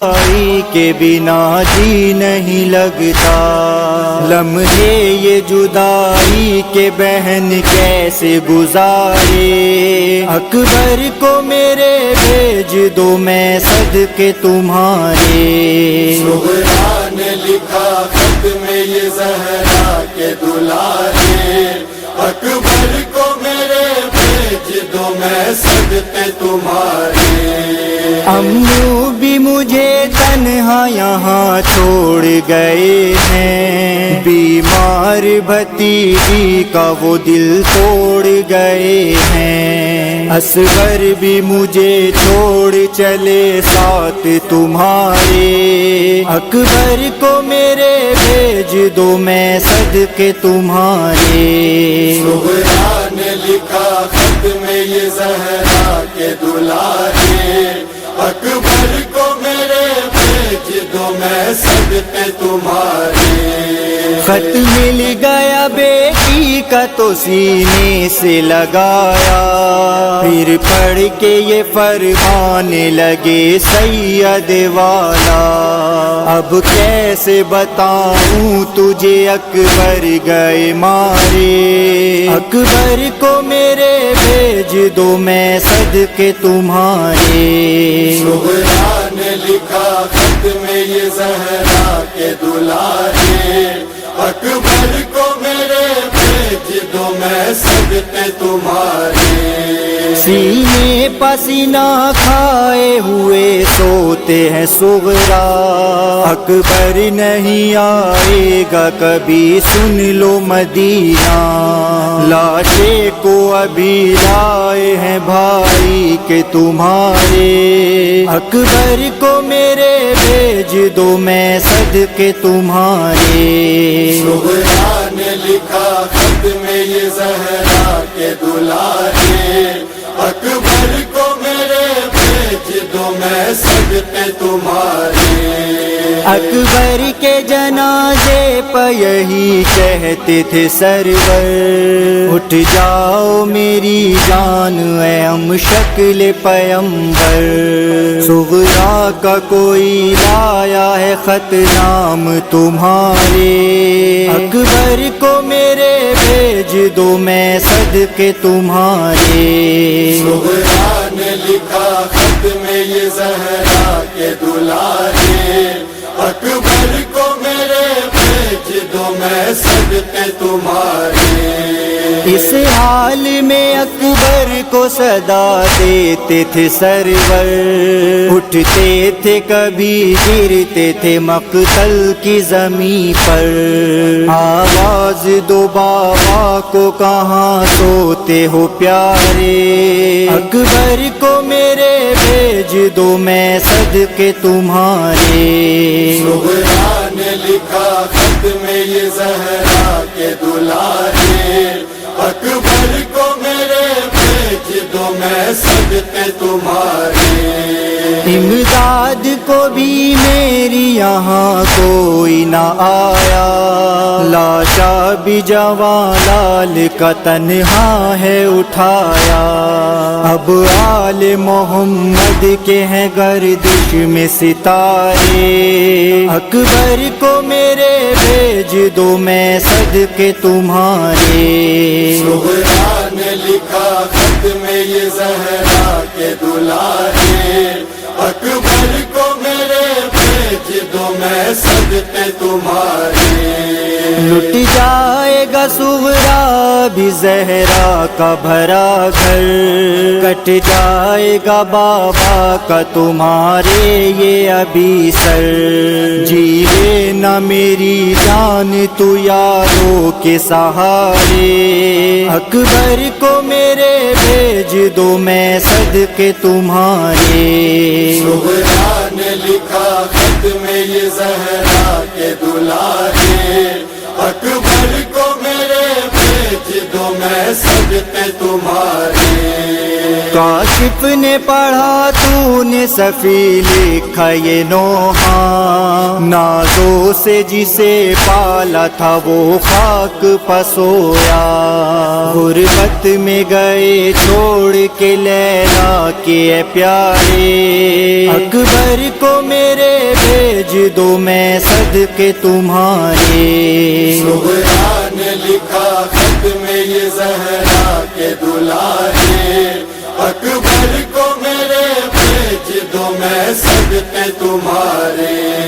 کے بنا جی نہیں لگتا، لمحے یہ جدائی کے بہن کیسے گزارے، اکبر کو میرے بھیج دو میں صدقے تمہارے۔ صغرا نے لکھا خط میں یہ زہرا کے دلارے، اکبر کو میرے بھیج دو میں صدقے تمہارے۔ امو بھی مجھے تنہا یہاں چھوڑ گئے ہیں، بیمار بھتیجی کا وہ دل توڑ گئے ہیں، اصغر بھی مجھے چھوڑ چلے ساتھ تمہارے، اکبر کو میرے بھیج دو میں صدقے تمہارے۔ صغرا نے لکھا خط میں یہ زہرا کے دلارے، اکبر کو میرے بھیج دو میں صدقے تمہارے۔ خط مل گیا بیٹی کا تو سینے سے لگایا، پھر پڑھ کے یہ فرمانے لگے سید والا، اب کیسے بتاؤں تجھے اکبر گئے مارے، اکبر کو میرے بھیج دو میں صدقے تمہارے۔ صغرا نے لکھا خط میں یہ زہرا کے دلارے، اکبر کو میرے بھیج دو میں صدقے تمہارے۔ سینے پسینہ کھائے ہوئے سوتے ہیں صغرا، اکبر نہیں آئے گا کبھی سن لو مدینہ، لاشے کو ابھی لائے ہیں بھائی کے تمہارے، اکبر کو میرے بھیج دو میں صدقے تمہارے۔ صغرا نے لکھا خط میں یہ زہرا کے دلارے، اکبر کو میرے بھیج دو میں صدقے تمہارے۔ اکبر کے جنازے پہ یہی کہتے تھے سرور، اٹھ جاؤ میری جان اے ہم شکل پیمبر، صغرا کا کوئی لایا ہے خط نام تمہارے، اکبر کو میرے بھیج دو میں صدقے تمہارے۔ صغرا نے لکھا خط میں یہ زہرا کے دلارے، اکبر کو میرے بھیج دو میں صدقے تمہارے۔ اس حال میں اکبر کو صدا دیتے تھے سرور، اٹھتے تھے کبھی گرتے تھے مقتل کی زمین پر، آواز دو بابا کو کہاں سوتے ہو پیارے، اکبر کو میرے بھیج دو میں صدقے تمہارے۔ صغرا نے لکھا خط میں یہ زہرا کے دلارے، اکبر کو میرے بھیج دو میں صدقے تمہارے۔ امداد کو بھی میری یہاں کوئی نہ آیا، لاشا بھی جوان لال کا تنہا ہے اٹھایا، اب آل محمد کے ہیں گردش میں ستارے، اکبر کو میرے بھیج دو میں صدقے تمہارے۔ صغرا نے لکھا خط میں یہ زہرا کے دلارے، اکبر کو میرے بھیج دو میں صدقے تمہارے۔ لٹ جائے گا صغرا بھی زہرا کا بھرا گھر، کٹ جائے گا بابا کا تمہارے یہ ابھی سر، جیوے نہ میری جان تو یاروں کے سہارے، اکبر کو میرے بھیج دو میں صدقے تمہارے۔ صغرا نے لکھا خط میں یہ زہرا کے دلارے، اکبر کو میرے بھیج دو میں صدقے تمہارے۔ کاشف نے پڑھا تُونے صفی لکھا یہ نوحہ، نازوں سے جسے پالا تھا وہ خاک پسویا، غربت میں گئے چھوڑ کے لیلا کے اے پیارے، اکبر کو میرے بھیج دو میں صدقے تمہارے۔ زہرا نے لکھا خط میں یہ زہرا کے دلارے، اکبر کو میرے بھیج دو میں صدقے تمہارے۔